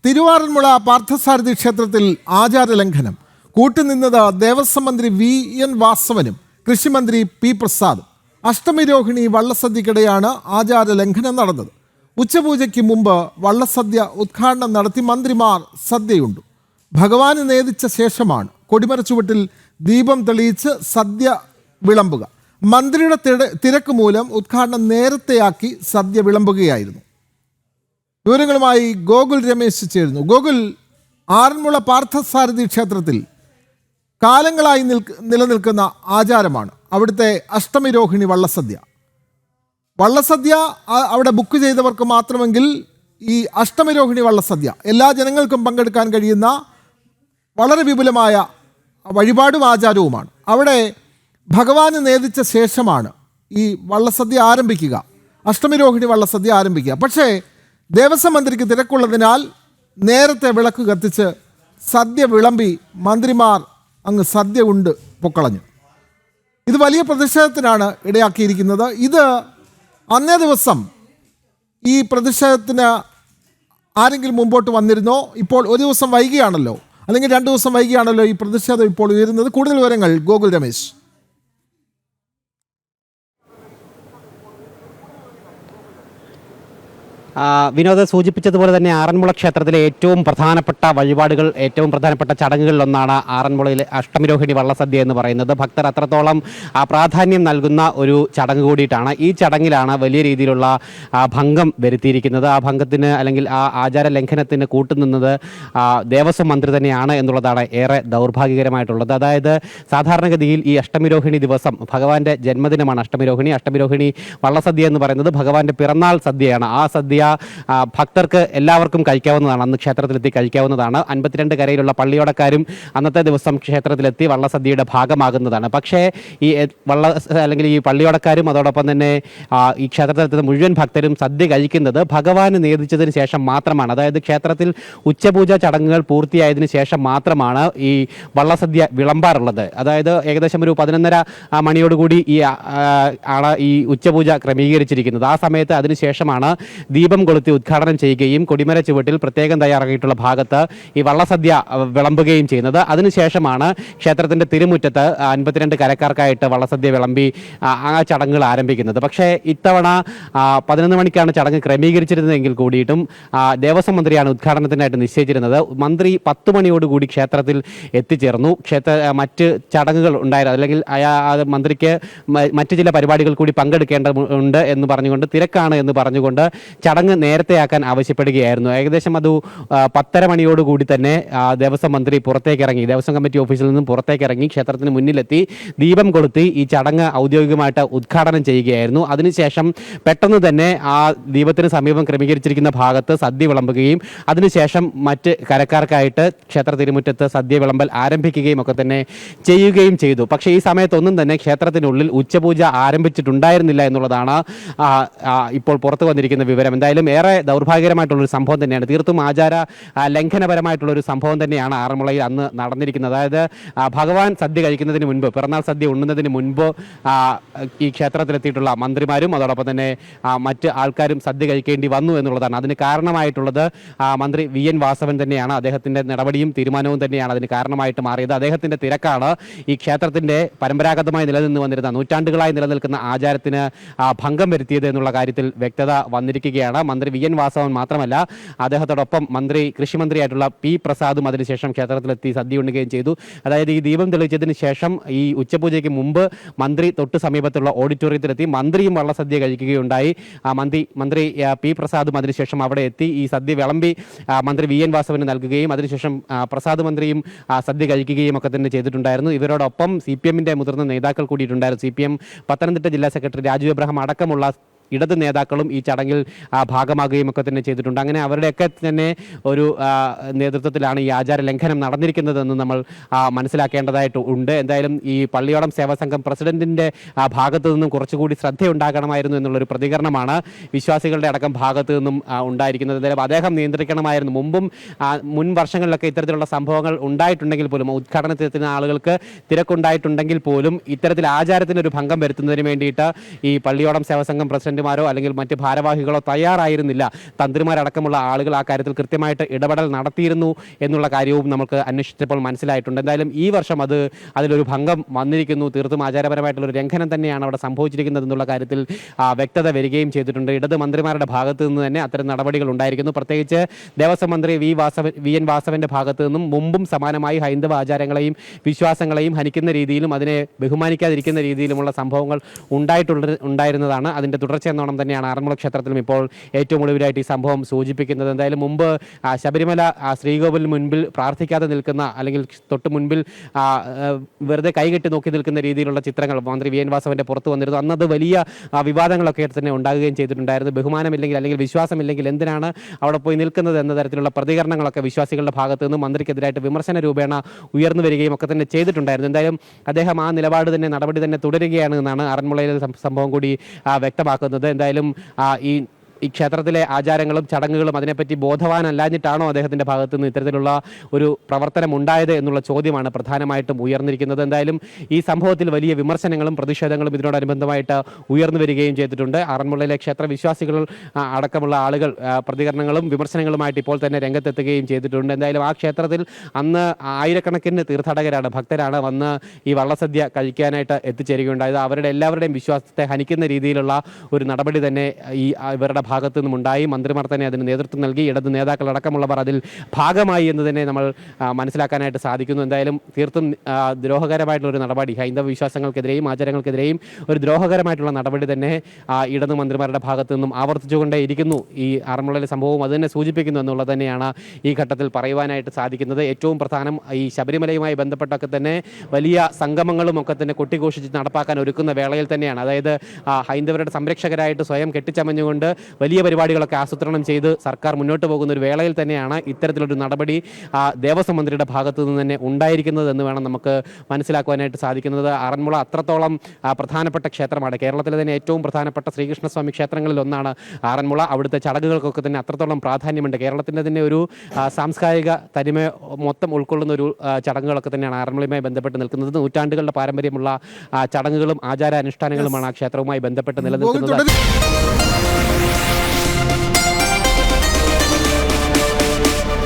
തിരുവാറന്മുള പാർത്ഥസാരഥി ക്ഷേത്രത്തിൽ ആചാരലംഘനം. കൂട്ടുനിന്നത് ദേവസ്വം മന്ത്രി വി.എൻ. വാസവനും കൃഷിമന്ത്രി പി. പ്രസാദും. അഷ്ടമിരോഹിണി വള്ളസദ്യക്കിടെയാണ് ആചാരലംഘനം നടന്നത്. ഉച്ചപൂജയ്ക്ക് മുമ്പ് വള്ളസദ്യ ഉദ്ഘാടനം നടത്തി മന്ത്രിമാർ സദ്യയുണ്ടു. ഭഗവാന് നേദിച്ച ശേഷമാണ് കൊടിമര ചുവട്ടിൽ ദീപം തെളിയിച്ച് സദ്യ വിളമ്പുക. മന്ത്രിയുടെ തിരക്ക് മൂലം ഉദ്ഘാടനം നേരത്തെയാക്കി സദ്യ വിളമ്പുകയായിരുന്നു. വിവരങ്ങളുമായി ഗോകുൽ രമേശ് ചേരുന്നു. ഗോകുൽ, ആറന്മുള പാർത്ഥസാരഥി ക്ഷേത്രത്തിൽ കാലങ്ങളായി നിലനിൽക്കുന്ന ആചാരമാണ് അവിടുത്തെ അഷ്ടമിരോഹിണി വള്ളസദ്യ. അവിടെ ബുക്ക് ചെയ്തവർക്ക് മാത്രമെങ്കിൽ ഈ അഷ്ടമിരോഹിണി വള്ളസദ്യ എല്ലാ ജനങ്ങൾക്കും പങ്കെടുക്കാൻ കഴിയുന്ന വളരെ വിപുലമായ വഴിപാടും ആചാരവുമാണ്. അവിടെ ഭഗവാന് നേദിച്ച ശേഷമാണ് ഈ വള്ളസദ്യ ആരംഭിക്കുക, അഷ്ടമിരോഹിണി വള്ളസദ്യ ആരംഭിക്കുക. പക്ഷേ ദേവസ്വം മന്ത്രിക്ക് തിരക്കുള്ളതിനാൽ നേരത്തെ വിളക്ക് കത്തിച്ച് സദ്യ വിളമ്പി മന്ത്രിമാർ അങ്ങ് സദ്യ ഉണ്ട് പൊക്കളഞ്ഞു. ഇത് വലിയ പ്രതിഷേധത്തിനാണ് ഇടയാക്കിയിരിക്കുന്നത്. ഇത് അന്നേ ദിവസം ഈ പ്രതിഷേധത്തിന് ആരെങ്കിലും മുമ്പോട്ട് വന്നിരുന്നോ? ഇപ്പോൾ ഒരു ദിവസം വൈകിയാണല്ലോ, അല്ലെങ്കിൽ 2 ദിവസം വൈകിയാണല്ലോ ഈ പ്രതിഷേധം ഇപ്പോൾ ഉയരുന്നത്. കൂടുതൽ വിവരങ്ങൾ ഗോകുൽ രമേശ്. വിനോദ സൂചിപ്പിച്ചതുപോലെ തന്നെ ആറന്മുള ക്ഷേത്രത്തിലെ ഏറ്റവും പ്രധാനപ്പെട്ട വഴിപാടുകൾ, ഏറ്റവും പ്രധാനപ്പെട്ട ചടങ്ങുകളിലൊന്നാണ് ആറന്മുളയിലെ അഷ്ടമിരോഹിണി വള്ളസദ്യ എന്ന് പറയുന്നത്. ഭക്തർ അത്രത്തോളം പ്രാധാന്യം നൽകുന്ന ഒരു ചടങ്ങ് കൂടിയിട്ടാണ്. ഈ ചടങ്ങിലാണ് വലിയ രീതിയിലുള്ള ഭംഗം വരുത്തിയിരിക്കുന്നത്. ആ ഭംഗത്തിന് അല്ലെങ്കിൽ ആ ആചാര ലംഘനത്തിന് കൂട്ടുനിന്നത് ദേവസ്വം മന്ത്രി തന്നെയാണ് എന്നുള്ളതാണ് ഏറെ ദൗർഭാഗ്യകരമായിട്ടുള്ളത്. അതായത് സാധാരണഗതിയിൽ ഈ അഷ്ടമിരോഹിണി ദിവസം ഭഗവാന്റെ ജന്മദിനമാണ് അഷ്ടമിരോഹിണി വള്ളസദ്യ എന്ന് പറയുന്നത് ഭഗവാന്റെ പിറന്നാൾ സദ്യയാണ്. ആ സദ്യ ഭക്തർക്ക് എല്ലാവർക്കും കഴിക്കാവുന്നതാണ്, അന്ന് ക്ഷേത്രത്തിലെത്തി കഴിക്കാവുന്നതാണ്. 52 കരയിലുള്ള പള്ളിയോടക്കാരും അന്നത്തെ ദിവസം ക്ഷേത്രത്തിലെത്തി വള്ളസദ്യയുടെ ഭാഗമാകുന്നതാണ്. പക്ഷേ ഈ അല്ലെങ്കിൽ ഈ പള്ളിയോടക്കാരും അതോടൊപ്പം തന്നെ ഈ ക്ഷേത്രത്തിലെത്തുന്ന മുഴുവൻ ഭക്തരും സദ്യ കഴിക്കുന്നത് ഭഗവാന് നേദിച്ചതിന് ശേഷം മാത്രമാണ്. അതായത് ക്ഷേത്രത്തിൽ ഉച്ചപൂജ ചടങ്ങുകൾ പൂർത്തിയായതിനു ശേഷം മാത്രമാണ് ഈ വള്ളസദ്യ വിളമ്പാറുള്ളത്. അതായത് ഏകദേശം ഒരു 11:30 മണിയോടുകൂടി ആണ് ഈ ഉച്ചപൂജ ക്രമീകരിച്ചിരിക്കുന്നത്. ആ സമയത്ത് അതിനുശേഷമാണ് ദീപം കൊളുത്തി ഉദ്ഘാടനം ചെയ്യുകയും കൊടിമര ചുവട്ടിൽ പ്രത്യേകം തയ്യാറാക്കിയിട്ടുള്ള ഭാഗത്ത് ഈ വള്ളസദ്യ വിളമ്പുകയും ചെയ്യുന്നത്. അതിനുശേഷമാണ് ക്ഷേത്രത്തിൻ്റെ തിരുമുറ്റത്ത് 52 കരക്കാർക്കായിട്ട് വള്ളസദ്യ വിളമ്പി ആ ചടങ്ങുകൾ ആരംഭിക്കുന്നത്. പക്ഷേ ഇത്തവണ 11 മണിക്കാണ് ചടങ്ങ് ക്രമീകരിച്ചിരുന്നതെങ്കിൽ കൂടിയിട്ടും ദേവസ്വം മന്ത്രിയാണ് ഉദ്ഘാടനത്തിനായിട്ട് നിശ്ചയിച്ചിരുന്നത്. മന്ത്രി 10 മണിയോടുകൂടി ക്ഷേത്രത്തിൽ എത്തിച്ചേർന്നു. മറ്റ് ചടങ്ങുകൾ ഉണ്ടായിരുന്നു, അല്ലെങ്കിൽ മന്ത്രിക്ക് മറ്റ് ചില പരിപാടികൾ കൂടി പങ്കെടുക്കേണ്ടതുണ്ട് എന്ന് പറഞ്ഞുകൊണ്ട്, തിരക്കാണ് എന്ന് പറഞ്ഞുകൊണ്ട് ചടങ്ങ് നേരത്തെയാക്കാൻ ആവശ്യപ്പെടുകയായിരുന്നു. ഏകദേശം അത് 10:30 മണിയോടുകൂടി തന്നെ ദേവസ്വം മന്ത്രി പുറത്തേക്കിറങ്ങി, ദേവസ്വം കമ്മിറ്റി ഓഫീസിൽ നിന്നും പുറത്തേക്കിറങ്ങി ക്ഷേത്രത്തിന് മുന്നിലെത്തി ദീപം കൊളുത്തി ഈ ചടങ്ങ് ഔദ്യോഗികമായിട്ട് ഉദ്ഘാടനം ചെയ്യുകയായിരുന്നു. അതിനുശേഷം പെട്ടെന്ന് തന്നെ ആ ദീപത്തിന് സമീപം ക്രമീകരിച്ചിരിക്കുന്ന ഭാഗത്ത് സദ്യ വിളമ്പുകയും അതിനുശേഷം മറ്റ് കരക്കാർക്കായിട്ട് ക്ഷേത്ര തിരുമുറ്റത്ത് സദ്യ വിളമ്പൽ ആരംഭിക്കുകയും ഒക്കെ തന്നെ ചെയ്യുകയും ചെയ്തു. പക്ഷേ ഈ സമയത്തൊന്നും തന്നെ ക്ഷേത്രത്തിനുള്ളിൽ ഉച്ചപൂജ ആരംഭിച്ചിട്ടുണ്ടായിരുന്നില്ല എന്നുള്ളതാണ് ഇപ്പോൾ പുറത്തു വന്നിരിക്കുന്ന വിവരം. എന്തായാലും ഏറെ ദൗർഭാഗ്യകരമായിട്ടുള്ളൊരു സംഭവം തന്നെയാണ്. തീർത്തും ആചാര ലംഘനപരമായിട്ടുള്ളൊരു സംഭവം തന്നെയാണ് ആറന്മുളയിൽ അന്ന് നടന്നിരിക്കുന്നത്. അതായത് ഭഗവാൻ സദ്യ കഴിക്കുന്നതിന് മുൻപ്, പിറന്നാൾ സദ്യ ഉണ്ണുന്നതിന് മുൻപ് ഈ ക്ഷേത്രത്തിലെത്തിയിട്ടുള്ള മന്ത്രിമാരും അതോടൊപ്പം തന്നെ മറ്റ് ആൾക്കാരും സദ്യ കഴിക്കേണ്ടി വന്നു എന്നുള്ളതാണ്. അതിന് കാരണമായിട്ടുള്ളത് മന്ത്രി വി.എൻ. വാസവൻ തന്നെയാണ്. അദ്ദേഹത്തിൻ്റെ നടപടിയും തീരുമാനവും തന്നെയാണ് അതിന് കാരണമായിട്ട് മാറിയത്. അദ്ദേഹത്തിൻ്റെ തിരക്കാണ് ഈ ക്ഷേത്രത്തിൻ്റെ പരമ്പരാഗതമായി നിലനിന്ന് വന്നിരുന്ന, നൂറ്റാണ്ടുകളായി നിലനിൽക്കുന്ന ആചാരത്തിന് ഭംഗം വരുത്തിയത് എന്നുള്ള കാര്യത്തിൽ വ്യക്തത വന്നിരിക്കുകയാണ്. മന്ത്രി വി.എൻ. വാസവൻ മാത്രമല്ല, അദ്ദേഹത്തോടൊപ്പം കൃഷിമന്ത്രിയായിട്ടുള്ള പി. പ്രസാദും അതിനുശേഷം ക്ഷേത്രത്തിലെത്തി സദ്യ ഉണ്ണുകയും ചെയ്തു. അതായത് ഈ ദീപം തെളിയിച്ചതിന് ശേഷം ഈ ഉച്ചപൂജയ്ക്ക് മുമ്പ് മന്ത്രി തൊട്ട് സമീപത്തുള്ള ഓഡിറ്റോറിയത്തിലെത്തി മന്ത്രിയും വള്ളസദ്യ കഴിക്കുകയുണ്ടായി. മന്ത്രി പി. പ്രസാദും അതിനുശേഷം അവിടെ എത്തി ഈ സദ്യ വിളമ്പി മന്ത്രി വി.എൻ. വാസവന് നൽകുകയും അതിനുശേഷം പ്രസാദ് മന്ത്രിയും സദ്യ കഴിക്കുകയും ഒക്കെ തന്നെ ചെയ്തിട്ടുണ്ടായിരുന്നു. ഇവരോടൊപ്പം CPM-ന്റെ മുതിർന്ന നേതാക്കൾ കൂടിയിട്ടുണ്ടായിരുന്നു. CPM പത്തനംതിട്ട ജില്ലാ സെക്രട്ടറി രാജു എബ്രഹാം അടക്കമുള്ള ഇടത് നേതാക്കളും ഈ ചടങ്ങിൽ ഭാഗമാകുകയും ഒക്കെ തന്നെ ചെയ്തിട്ടുണ്ട്. അങ്ങനെ അവരുടെയൊക്കെ തന്നെ ഒരു നേതൃത്വത്തിലാണ് ഈ ആചാര ലംഘനം നടന്നിരിക്കുന്നതെന്ന് നമ്മൾ മനസ്സിലാക്കേണ്ടതായിട്ട് ഉണ്ട്. എന്തായാലും ഈ പള്ളിയോടം സേവാ സംഘം പ്രസിഡന്റിൻ്റെ ഭാഗത്തു നിന്നും കുറച്ചുകൂടി ശ്രദ്ധയുണ്ടാകണമായിരുന്നു എന്നുള്ളൊരു പ്രതികരണമാണ് വിശ്വാസികളുടെ അടക്കം ഭാഗത്തു നിന്നും ഉണ്ടായിരിക്കുന്നത്. എന്തായാലും അദ്ദേഹം നിയന്ത്രിക്കണമായിരുന്നു. മുൻ വർഷങ്ങളിലൊക്കെ ഇത്തരത്തിലുള്ള സംഭവങ്ങൾ ഉണ്ടായിട്ടുണ്ടെങ്കിൽ പോലും, ഉദ്ഘാടനത്തിന് ആളുകൾക്ക് തിരക്കുണ്ടായിട്ടുണ്ടെങ്കിൽ പോലും ഇത്തരത്തിൽ ആചാരത്തിനൊരു ഭംഗം വരുത്തുന്നതിന് വേണ്ടിയിട്ട് ഈ പള്ളിയോടം സേവാ സംഘം പ്രസിഡന്റ് പ്രസിഡന്റുമാരോ അല്ലെങ്കിൽ മറ്റ് ഭാരവാഹികളോ തയ്യാറായിരുന്നില്ല. തന്ത്രിമാരടക്കമുള്ള ആളുകൾ ആ കാര്യത്തിൽ കൃത്യമായിട്ട് ഇടപെടൽ നടത്തിയിരുന്നു എന്നുള്ള കാര്യവും നമുക്ക് അന്വേഷിച്ചപ്പോൾ മനസ്സിലായിട്ടുണ്ട്. എന്തായാലും ഈ വർഷം അതിലൊരു ഭംഗം വന്നിരിക്കുന്നു. തീർത്തും ആചാരപരമായിട്ടുള്ള ഒരു ലംഘനം തന്നെയാണ് അവിടെ സംഭവിച്ചിരിക്കുന്നത് എന്നുള്ള കാര്യത്തിൽ വ്യക്തത വരികയും ചെയ്തിട്ടുണ്ട്. ഇടത് മന്ത്രിമാരുടെ ഭാഗത്തു നിന്ന് തന്നെ അത്തരം നടപടികൾ ഉണ്ടായിരിക്കുന്നു. പ്രത്യേകിച്ച് ദേവസ്വം മന്ത്രി വി എൻ വാസവന്റെ ഭാഗത്തു നിന്നും മുമ്പും സമാനമായി ഹൈന്ദവ ആചാരങ്ങളെയും വിശ്വാസങ്ങളെയും ഹനിക്കുന്ന രീതിയിലും അതിനെ ബഹുമാനിക്കാതിരിക്കുന്ന രീതിയിലുമുള്ള സംഭവങ്ങൾ ഉണ്ടായിരുന്നതാണ്. അതിന്റെ തുടർച്ച എന്നോണം തന്നെയാണ് ആറന്മുള ക്ഷേത്രത്തിലും ഇപ്പോൾ ഏറ്റവും ഒടുവിലായിട്ട് ഈ സംഭവം സൂചിപ്പിക്കുന്നത്. എന്തായാലും മുമ്പ് ശബരിമല ശ്രീകോവിലിന് മുൻപിൽ പ്രാർത്ഥിക്കാതെ നിൽക്കുന്ന അല്ലെങ്കിൽ തൊട്ട് മുൻപിൽ വെറുതെ കൈകെട്ടി നോക്കി നിൽക്കുന്ന രീതിയിലുള്ള ചിത്രങ്ങൾ മന്ത്രി വി എൻ വാസവന്റെ പുറത്തു വന്നിരുന്നു. അന്നത് വലിയ വിവാദങ്ങളൊക്കെ തന്നെ ഉണ്ടാകുകയും ചെയ്തിട്ടുണ്ടായിരുന്നു. ബഹുമാനമില്ലെങ്കിൽ അല്ലെങ്കിൽ വിശ്വാസമില്ലെങ്കിൽ എന്തിനാണ് അവിടെ പോയി നിൽക്കുന്നത് എന്ന തരത്തിലുള്ള പ്രതികരണങ്ങളൊക്കെ വിശ്വാസികളുടെ ഭാഗത്ത് നിന്ന് മന്ത്രിക്കെതിരായിട്ട് വിമർശന രൂപേണ ഉയർന്നു വരികയും ഒക്കെ തന്നെ ചെയ്തിട്ടുണ്ടായിരുന്നു. എന്തായാലും അദ്ദേഹം ആ നിലപാട് തന്നെ നടപടി തന്നെ തുടരുകയാണ് എന്നാണ് ആറന്മുളയിലെ സംഭവം കൂടി വ്യക്തമാക്കുന്നത്. എന്തായാലും ഈ ക്ഷേത്രത്തിലെ ആചാരങ്ങളും ചടങ്ങുകളും അതിനെപ്പറ്റി ബോധവാനല്ലാഞ്ഞിട്ടാണോ അദ്ദേഹത്തിൻ്റെ ഭാഗത്തു നിന്ന് ഇത്തരത്തിലുള്ള ഒരു പ്രവർത്തനം ഉണ്ടായത് എന്നുള്ള ചോദ്യമാണ് പ്രധാനമായിട്ടും ഉയർന്നിരിക്കുന്നത്. എന്തായാലും ഈ സംഭവത്തിൽ വലിയ വിമർശനങ്ങളും പ്രതിഷേധങ്ങളും ഇതിനോടനുബന്ധമായിട്ട് ഉയർന്നു വരികയും ചെയ്തിട്ടുണ്ട്. ആറന്മുളയിലെ ക്ഷേത്ര വിശ്വാസികൾ അടക്കമുള്ള ആളുകൾ പ്രതികരണങ്ങളും വിമർശനങ്ങളുമായിട്ട് ഇപ്പോൾ തന്നെ രംഗത്തെത്തുകയും ചെയ്തിട്ടുണ്ട്. എന്തായാലും ആ ക്ഷേത്രത്തിൽ അന്ന് ആയിരക്കണക്കിന് തീർത്ഥാടകരാണ്, ഭക്തരാണ് വന്ന് ഈ വള്ളസദ്യ കഴിക്കാനായിട്ട് എത്തിച്ചേരുകയുണ്ടായത്. അവരുടെ എല്ലാവരുടെയും വിശ്വാസത്തെ ഹനിക്കുന്ന രീതിയിലുള്ള ഒരു നടപടി തന്നെ ഇവരുടെ ഭാഗത്തു നിന്നുമുണ്ടായി. മന്ത്രിമാർ തന്നെ അതിന് നേതൃത്വം നൽകി. ഇടത് നേതാക്കളടക്കമുള്ളവർ അതിൽ ഭാഗമായി എന്ന് തന്നെ നമ്മൾ മനസ്സിലാക്കാനായിട്ട് സാധിക്കുന്നു. എന്തായാലും തീർത്തും ദ്രോഹകരമായിട്ടുള്ള ഒരു നടപടി, ഹൈന്ദവ വിശ്വാസങ്ങൾക്കെതിരെയും ആചാരങ്ങൾക്കെതിരെയും ഒരു ദ്രോഹകരമായിട്ടുള്ള നടപടി തന്നെ ഇടത് മന്ത്രിമാരുടെ ഭാഗത്തു നിന്നും ആവർത്തിച്ചുകൊണ്ടേ ഇരിക്കുന്നു. ഈ ആറന്മുളയിലെ സംഭവം അത് തന്നെ സൂചിപ്പിക്കുന്നു എന്നുള്ളത് തന്നെയാണ് ഈ ഘട്ടത്തിൽ പറയുവാനായിട്ട് സാധിക്കുന്നത്. ഏറ്റവും പ്രധാനം ഈ ശബരിമലയുമായി ബന്ധപ്പെട്ടൊക്കെ തന്നെ വലിയ സംഗമങ്ങളും ഒക്കെ തന്നെ കൊട്ടിഘോഷിച്ച് നടപ്പാക്കാൻ ഒരുക്കുന്ന വേളയിൽ തന്നെയാണ്. അതായത് ഹൈന്ദവരുടെ സംരക്ഷകരായിട്ട് സ്വയം കെട്ടിച്ചമഞ്ഞുകൊണ്ട് വലിയ പരിപാടികളൊക്കെ ആസൂത്രണം ചെയ്ത് സർക്കാർ മുന്നോട്ട് പോകുന്ന ഒരു വേളയിൽ തന്നെയാണ് ഇത്തരത്തിലൊരു നടപടി ദേവസ്വം മന്ത്രിയുടെ ഭാഗത്തു നിന്ന് തന്നെ ഉണ്ടായിരിക്കുന്നത് എന്ന് വേണം നമുക്ക് മനസ്സിലാക്കുവാനായിട്ട് സാധിക്കുന്നത്. ആറന്മുള അത്രത്തോളം പ്രധാനപ്പെട്ട ക്ഷേത്രമാണ്. കേരളത്തിലെ തന്നെ ഏറ്റവും പ്രധാനപ്പെട്ട ശ്രീകൃഷ്ണസ്വാമി ക്ഷേത്രങ്ങളിൽ ഒന്നാണ് ആറന്മുള. അവിടുത്തെ ചടങ്ങുകൾക്കൊക്കെ തന്നെ അത്രത്തോളം പ്രാധാന്യമുണ്ട്. കേരളത്തിൻ്റെ തന്നെ ഒരു സാംസ്കാരിക തനിമ മൊത്തം ഉൾക്കൊള്ളുന്ന ഒരു ചടങ്ങുകളൊക്കെ തന്നെയാണ് ആറന്മുളയുമായി ബന്ധപ്പെട്ട് നിൽക്കുന്നത്. നൂറ്റാണ്ടുകളുടെ പാരമ്പര്യമുള്ള ചടങ്ങുകളും ആചാരാനുഷ്ഠാനങ്ങളുമാണ് ആ ക്ഷേത്രവുമായി ബന്ധപ്പെട്ട് നിലനിൽക്കുന്നത്.